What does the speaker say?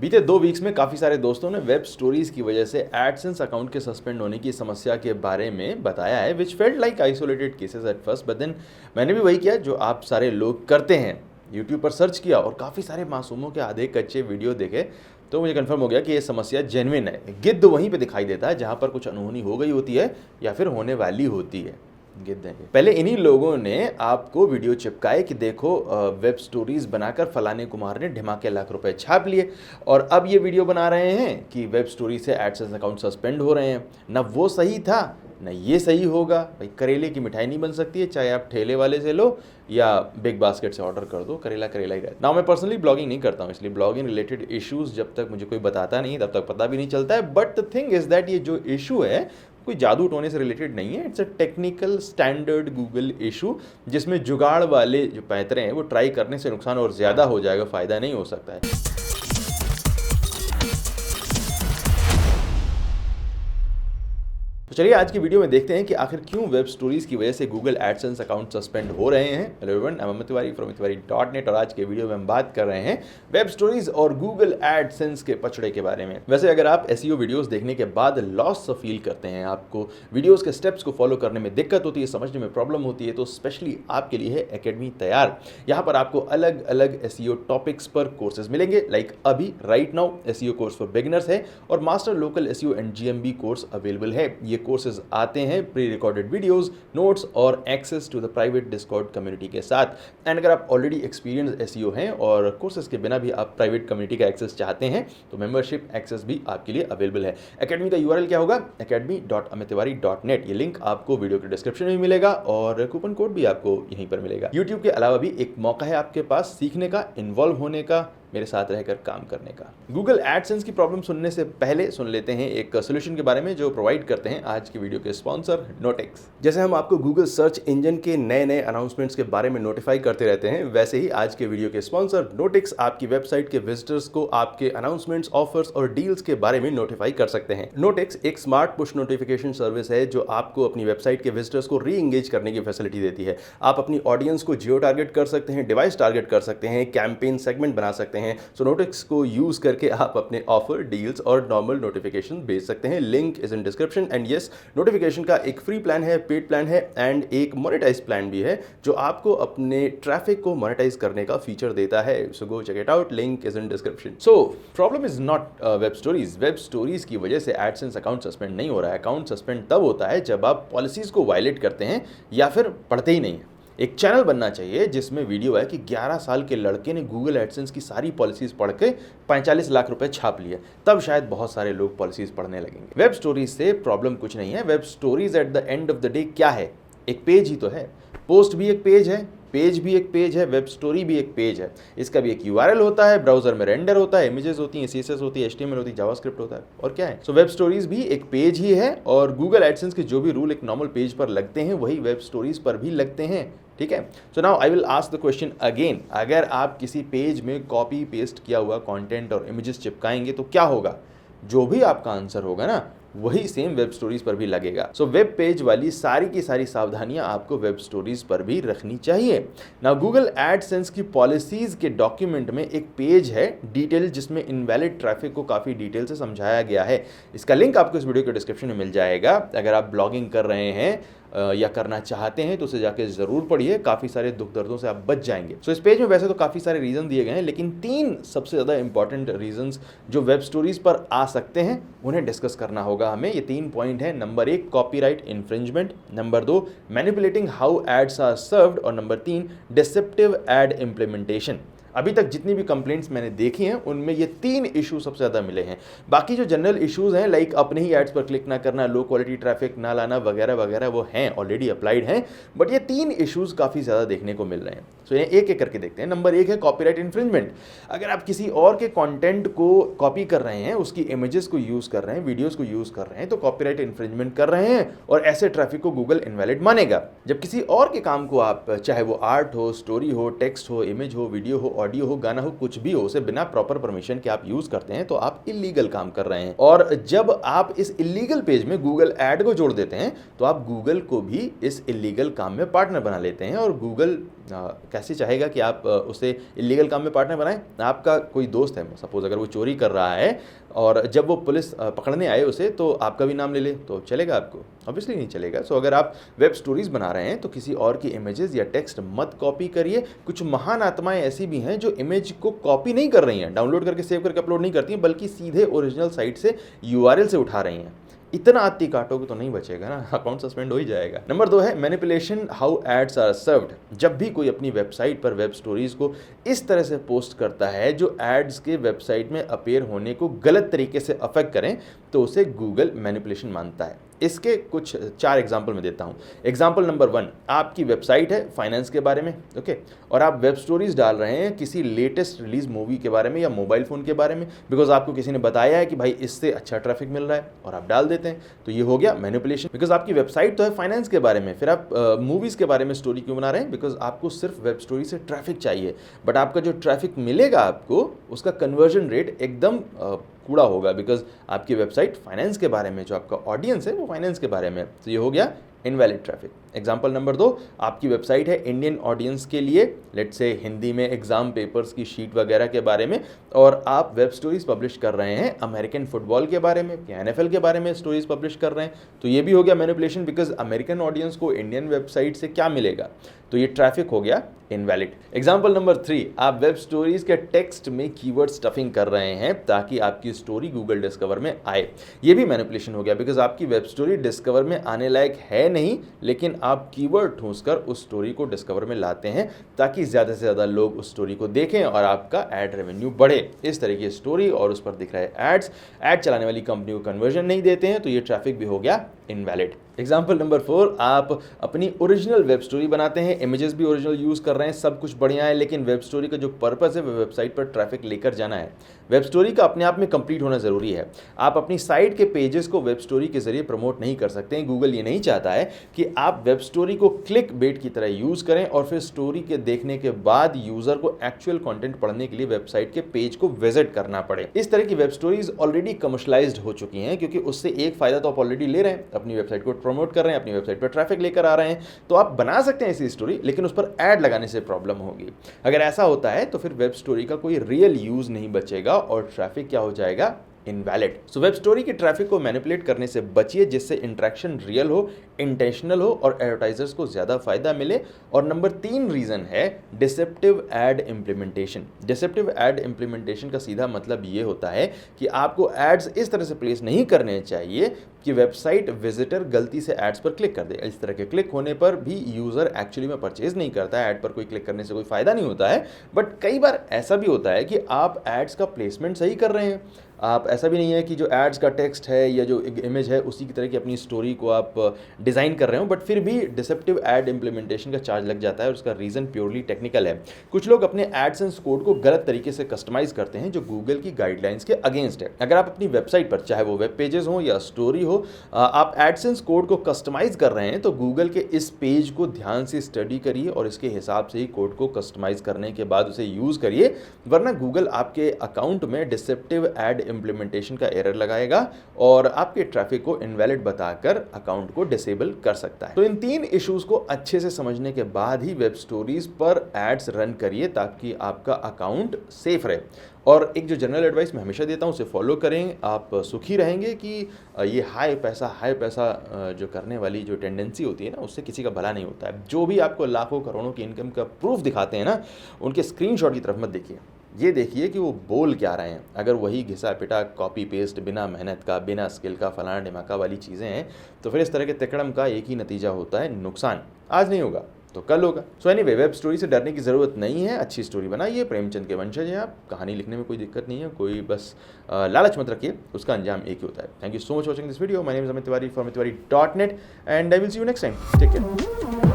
बीते 2 वीक्स में काफ़ी सारे दोस्तों ने वेब स्टोरीज की वजह से एडसेंस अकाउंट के सस्पेंड होने की समस्या के बारे में बताया है, which felt like isolated cases at first, but then मैंने भी वही किया जो आप सारे लोग करते हैं। यूट्यूब पर सर्च किया और काफ़ी सारे मासूमों के आधे कच्चे वीडियो देखे तो मुझे कंफर्म हो गया कि ये समस्या जेन्युइन है। गिद्ध वहीं पे दिखाई देता है जहाँ पर कुछ अनहोनी हो गई होती है या फिर होने वाली होती है। गिद्ध हैं ये। पहले इन्हीं लोगों ने आपको वीडियो चिपकाए कि देखो वेब स्टोरीज बनाकर फलाने कुमार ने ढिमाके लाख रुपए छाप लिए, और अब ये वीडियो बना रहे हैं कि वेब स्टोरी से एडसेंस अकाउंट सस्पेंड हो रहे हैं। ना वो सही था ना ये सही होगा। भाई करेले की मिठाई नहीं बन सकती है, चाहे आप ठेले वाले से लो या बिग बास्केट से ऑर्डर कर दो, करेला करेला ही रहता है। ना मैं पर्सनली ब्लॉगिंग नहीं करता हूँ, इसलिए ब्लॉगिंग रिलेटेड इश्यूज जब तक मुझे कोई बताता नहीं तब तक पता भी नहीं चलता है। But the thing is that ये जो इशू है कोई जादू टोने से रिलेटेड नहीं है। It's a technical standard Google issue जिसमें जुगाड़ वाले जो पैतरे हैं वो ट्राई करने से नुकसान और ज़्यादा हो जाएगा, फ़ायदा नहीं हो सकता है। तो चलिए आज की वीडियो में देखते हैं कि आखिर क्यों वेब स्टोरीज की वजह से गूगल एडसेंस अकाउंट सस्पेंड हो रहे हैं। Hello everyone, I am Amit Tiwari from tiwari.net और आज के वीडियो में हम बात कर रहे हैं वेब स्टोरीज और गूगल एडसेंस के पचड़े के बारे में। वैसे अगर आप एसईओ वीडियोस देखने के बाद लॉस फील करते हैं, आपको वीडियोस के स्टेप्स को फॉलो करने में दिक्कत होती है, समझने में प्रॉब्लम होती है, तो स्पेशली आपके लिए है एकेडमी तैयार। यहाँ पर आपको अलग अलग एसईओ टॉपिक्स पर कोर्सेज मिलेंगे। लाइक अभी right now SEO course for beginners है और master local SEO and GMB course available है। ये कोर्सेज आते हैं प्री रिकॉर्डेड वीडियोस, नोट्स और access to the private Discord community के साथ। एंड अगर आप ऑलरेडी एक्सपीरियंस एसईओ हैं और कोर्सेज के बिना भी आप प्राइवेट कम्युनिटी का एक्सेस चाहते हैं तो मेंबरशिप एक्सेस भी आपके लिए अवेलेबल है। एकेडमी का यूआरएल क्या होगा? academy.amittiwari.net। ये लिंक आपको वीडियो के डिस्क्रिप्शन में मिलेगा और कूपन कोड भी आपको यहीं पर मिलेगा। यूट्यूब के अलावा भी एक मौका है आपके पास सीखने का, इन्वॉल्व होने का, मेरे साथ रहकर काम करने का। गूगल एडसेंस की प्रॉब्लम सुनने से पहले सुन लेते हैं एक सोल्यूशन के बारे में जो प्रोवाइड करते हैं आज की वीडियो के स्पॉन्सर नोटेक्स। जैसे हम आपको गूगल सर्च इंजन के नए नए अनाउंसमेंट्स के बारे में नोटिफाई करते रहते हैं, वैसे ही आज के वीडियो के स्पॉन्सर नोटेक्स आपकी वेबसाइट के विजिटर्स को आपके अनाउंसमेंट्स, ऑफर्स और डील्स के बारे में नोटिफाई कर सकते हैं। नोटेक्स एक स्मार्ट पुश नोटिफिकेशन सर्विस है जो आपको अपनी वेबसाइट के विजिटर्स को री एंगेज करने की फैसिलिटी देती है। आप अपनी ऑडियंस को जियो टारगेट कर सकते हैं, डिवाइस टारगेट कर सकते हैं, कैंपेन सेगमेंट बना सकते हैं। सो नोटेक्स को यूज करके आप अपने ऑफर, डील्स और नॉर्मल नोटिफिकेशन भेज सकते हैं। Link is in description. And yes, notification का एक फ्री प्लान है, पेड प्लान है एंड एक मोनेटाइज प्लान भी है जो आपको अपने ट्रैफिक को मोनेटाइज करने का फीचर देता है। So go check it out, link is in description. So problem is not web stories. Web stories की वजह से एडसेंस अकाउंट सस्पेंड नहीं हो रहा है। अकाउंट सस्पेंड तब होता है जब आप पॉलिसीज को वायलेट करते हैं या फिर पढ़ते ही नहीं है। एक चैनल बनना चाहिए जिसमें वीडियो है कि 11 साल के लड़के ने गूगल एडसेंस की सारी पॉलिसीज पढ़ के 45 लाख रुपए छाप लिए, तब शायद बहुत सारे लोग पॉलिसीज पढ़ने लगेंगे। वेब स्टोरीज से प्रॉब्लम कुछ नहीं है। Web stories at the end of the day क्या है? एक पेज ही तो है। पोस्ट भी एक पेज है, पेज भी एक पेज है, वेब स्टोरी भी एक पेज है। इसका भी एक यूआरएल होता है, ब्राउजर में रेंडर होता है, इमेजेस होती हैं, सीएसएस होती है, एचटीएमएल होती है, जावास्क्रिप्ट होता है, और क्या है। सो वेब स्टोरीज भी एक पेज ही है और गूगल एडसेंस के जो भी रूल एक नॉर्मल पेज पर लगते हैं वही वेब स्टोरीज पर भी लगते हैं। ठीक है। So now I will ask the question again. अगर आप किसी पेज में कॉपी पेस्ट किया हुआ कंटेंट और इमेजेस चिपकाएंगे तो क्या होगा? जो भी आपका आंसर होगा ना वही सेम वेब स्टोरीज पर भी लगेगा। सो वेब पेज वाली सारी की सारी सावधानियां आपको वेब स्टोरीज पर भी रखनी चाहिए। ना गूगल एडसेंस की पॉलिसीज के डॉक्यूमेंट में एक पेज है डिटेल जिसमें इनवैलिड ट्रैफिक को काफ़ी डिटेल से समझाया गया है। इसका लिंक आपको इस वीडियो के डिस्क्रिप्शन में मिल जाएगा। अगर आप ब्लॉगिंग कर रहे हैं या करना चाहते हैं तो उसे जाके ज़रूर पढ़िए, काफ़ी सारे दुख दर्दों से आप बच जाएंगे। सो इस पेज में वैसे तो काफ़ी सारे रीज़न दिए गए हैं, लेकिन 3 सबसे ज़्यादा इंपॉर्टेंट रीजंस जो वेब स्टोरीज पर आ सकते हैं उन्हें डिस्कस करना होगा हमें। ये 3 पॉइंट हैं। Number 1 copyright infringement, number 2 manipulating how ads are served और नंबर 3 डिसेप्टिव एड इम्प्लीमेंटेशन। अभी तक जितनी भी कंप्लेंट्स मैंने देखी हैं उनमें ये 3 इशू सबसे ज़्यादा मिले हैं। बाकी जो जनरल इश्यूज हैं लाइक अपने ही एड्स पर क्लिक ना करना, लो क्वालिटी ट्रैफिक ना लाना वगैरह वगैरह वो हैं, ऑलरेडी अप्लाइड हैं, बट ये 3 इश्यूज काफ़ी ज़्यादा देखने को मिल रहे हैं। सो ये एक एक करके देखते हैं। नंबर 1 है कॉपीराइट इन्फ्रिंजमेंट। अगर आप किसी और के कॉन्टेंट को कॉपी कर रहे हैं, उसकी इमेजेस को यूज़ कर रहे हैं, वीडियोज़ को यूज़ कर रहे हैं तो कॉपीराइट इन्फ्रिंजमेंट कर रहे हैं और ऐसे ट्रैफिक को गूगल इनवैलिड मानेगा। जब किसी और के काम को आप, चाहे वो आर्ट हो, स्टोरी हो, टेक्स्ट हो, इमेज हो, वीडियो हो, ऑडियो हो, गाना हो, कुछ भी हो, उसे बिना प्रॉपर परमिशन के आप यूज करते हैं तो आप इलीगल काम कर रहे हैं। और जब आप इस इलीगल पेज में गूगल ऐड को जोड़ देते हैं तो आप गूगल को भी इस इलीगल काम में पार्टनर बना लेते हैं। और गूगल कैसे चाहेगा कि आप उसे इलीगल काम में पार्टनर बनाएं? आपका कोई दोस्त है, सपोज अगर वो चोरी कर रहा है और जब वो पुलिस पकड़ने आए उसे, तो आपका भी नाम ले ले तो चलेगा आपको? ऑब्वियसली नहीं चलेगा। सो अगर आप वेब स्टोरीज बना रहे हैं तो किसी और की इमेजेस या टेक्स्ट मत कॉपी करिए। कुछ महान आत्माएं ऐसी भी हैं जो इमेज को कॉपी नहीं कर रही हैं, डाउनलोड करके सेव करके अपलोड नहीं करती हैं, बल्कि सीधे ओरिजिनल साइट से यूआरएल से उठा रही हैं। इतना आती काटोगे तो नहीं बचेगा ना, अकाउंट सस्पेंड हो ही जाएगा। नंबर 2 है manipulation how ads are served. जब भी कोई अपनी वेबसाइट पर वेब स्टोरीज को इस तरह से पोस्ट करता है जो एड्स के वेबसाइट में अपीयर होने को गलत तरीके से अफेक्ट करें तो उसे गूगल मैनिपुलेशन मानता है। इसके कुछ 4 एग्जाम्पल मैं देता हूँ। एग्जाम्पल नंबर 1, आपकी वेबसाइट है फाइनेंस के बारे में, ओके, और आप वेब स्टोरीज डाल रहे हैं किसी लेटेस्ट रिलीज मूवी के बारे में या मोबाइल फ़ोन के बारे में, बिकॉज आपको किसी ने बताया है कि भाई इससे अच्छा ट्रैफिक मिल रहा है और आप डाल देते हैं। तो ये हो गया मैनिपुलेशन, बिकॉज आपकी वेबसाइट तो है फाइनेंस के बारे में, फिर आप मूवीज़ के बारे में स्टोरी क्यों बना रहे हैं? बिकॉज आपको सिर्फ वेब स्टोरी से ट्रैफिक चाहिए, बट आपका जो ट्रैफिक मिलेगा आपको उसका कन्वर्जन रेट एकदम कूड़ा होगा, बिकॉज आपकी वेबसाइट फाइनेंस के बारे में, जो आपका ऑडियंस है वो फाइनेंस के बारे में। तो ये हो गया इनवैलिड ट्रैफिक। एग्जाम्पल नंबर 2, आपकी वेबसाइट है इंडियन ऑडियंस के लिए, लेट्स से हिंदी में एग्जाम पेपर्स की शीट वगैरह के बारे में, और आप वेब स्टोरीज पब्लिश कर रहे हैं अमेरिकन फुटबॉल के बारे में या NFL के बारे में स्टोरीज पब्लिश कर रहे हैं, तो ये भी हो गया मैनिपुलेशन, बिकॉज अमेरिकन ऑडियंस को इंडियन वेबसाइट से क्या मिलेगा? तो ये ट्रैफिक हो गया इनवैलिड। एग्जाम्पल नंबर 3, आप वेब स्टोरीज के टेक्स्ट में कीवर्ड स्टफिंग कर रहे हैं ताकि आपकी स्टोरी गूगल डिस्कवर में आए। ये भी मैनिपुलेशन हो गया, बिकॉज आपकी वेब स्टोरी डिस्कवर में आने लायक है नहीं, लेकिन आप कीवर्ड ठूंसकर उस स्टोरी को डिस्कवर में लाते हैं ताकि ज़्यादा से ज़्यादा लोग उस स्टोरी को देखें और आपका एड रेवेन्यू बढ़े। इस तरह की स्टोरी और उस पर दिख रहे एड्स एड चलाने वाली कंपनी को कन्वर्जन नहीं देते हैं, तो ये ट्रैफिक भी हो गया इनवैलिड। एग्जाम्पल नंबर 4, आप अपनी ओरिजिनल वेब स्टोरी बनाते हैं, इमेजेस भी ओरिजिनल यूज़ कर रहे हैं, सब कुछ बढ़िया है, लेकिन वेब स्टोरी का जो पर्पस है वो वेबसाइट पर ट्रैफिक लेकर जाना है। वेब स्टोरी का अपने आप में कंप्लीट होना ज़रूरी है। आप अपनी साइट के पेजेस को वेब स्टोरी के जरिए प्रमोट नहीं कर सकते हैं। गूगल ये नहीं चाहता है कि आप वेब स्टोरी को क्लिक बेट की तरह यूज़ करें और फिर स्टोरी के देखने के बाद यूज़र को एक्चुअल कंटेंट पढ़ने के लिए वेबसाइट के पेज को विजिट करना पड़े। इस तरह की वेब स्टोरीज ऑलरेडी कमर्शलाइज्ड हो चुकी हैं, क्योंकि उससे एक फ़ायदा तो आप ऑलरेडी ले रहे हैं, अपनी वेबसाइट को प्रमोट कर रहे हैं, अपनी वेबसाइट पर ट्रैफिक लेकर आ रहे हैं। तो आप बना सकते हैं ऐसी स्टोरी, लेकिन उस पर ऐड लगाने से प्रॉब्लम होगी। अगर ऐसा होता है तो फिर वेब स्टोरी का कोई रियल यूज़ नहीं बचेगा और ट्रैफिक क्या हो जाएगा? इनवैलिड। सो वेब स्टोरी के ट्रैफिक को मैनिपुलेट करने से बचिए, जिससे इंटरेक्शन रियल हो, इंटेंशनल हो और एडवर्टाइजर्स को ज़्यादा फायदा मिले। और नंबर 3 रीज़न है deceptive ad implementation. Deceptive ad implementation का सीधा मतलब ये होता है कि आपको एड्स इस तरह से प्लेस नहीं करने चाहिए कि वेबसाइट विजिटर गलती से एड्स पर क्लिक कर दे। इस तरह के क्लिक होने पर भी यूज़र एक्चुअली में परचेज नहीं करता है, ऐड पर कोई क्लिक करने से कोई फ़ायदा नहीं होता है। बट कई बार ऐसा भी होता है कि आप एड्स का प्लेसमेंट सही कर रहे हैं, आप ऐसा भी नहीं है कि जो एड्स का टेक्स्ट है या जो इमेज है उसी की तरह की अपनी स्टोरी को आप डिज़ाइन कर रहे हो, बट फिर भी डिसेप्टिव एड इम्प्लीमेंटेशन का चार्ज लग जाता है और उसका रीज़न प्योरली टेक्निकल है। कुछ लोग अपने एडसेंस कोड को गलत तरीके से कस्टमाइज़ करते हैं जो गूगल की गाइडलाइंस के अगेंस्ट है। अगर आप अपनी वेबसाइट पर, चाहे वो वेब पेजेस हो या स्टोरी हो, आप एडसेंस कोड को कस्टमाइज़ कर रहे हैं तो गूगल के इस पेज को ध्यान से स्टडी करिए और इसके हिसाब से ही कोड को कस्टमाइज़ करने के बाद उसे यूज़ करिए, वरना गूगल आपके अकाउंट में डिसेप्टिव एड इम्प्लीमेंटेशन का एरर लगाएगा और आपके ट्रैफिक को इनवैलिड बताकर अकाउंट को डिसेबल कर सकता है। तो इन 3 इश्यूज को अच्छे से समझने के बाद ही वेब स्टोरीज पर एड्स रन करिए ताकि आपका अकाउंट सेफ रहे। और एक जो जनरल एडवाइस मैं हमेशा देता हूँ उसे फॉलो करें, आप सुखी रहेंगे कि ये हाई पैसा जो करने वाली जो टेंडेंसी होती है ना, उससे किसी का भला नहीं होता है। जो भी आपको लाखों करोड़ों की इनकम का प्रूफ दिखाते हैं ना, उनके स्क्रीनशॉट की तरफ मत देखिए, ये देखिए कि वो बोल क्या रहे हैं। अगर वही घिसा पिटा कॉपी पेस्ट बिना मेहनत का, बिना स्किल का, फलाना ढिमाका वाली चीज़ें हैं, तो फिर इस तरह के तिकड़म का एक ही नतीजा होता है, नुकसान। आज नहीं होगा तो कल होगा। सो एनीवे, वेब स्टोरी से डरने की ज़रूरत नहीं है, अच्छी स्टोरी बनाइए, प्रेमचंद के वंशज हैं आप, कहानी लिखने में कोई दिक्कत नहीं है, कोई बस लालच मत रखिए, उसका अंजाम एक ही होता है। Thank you so much watching this video. My name is Amit Tiwari from tiwari.net and I will see you next time. Take care.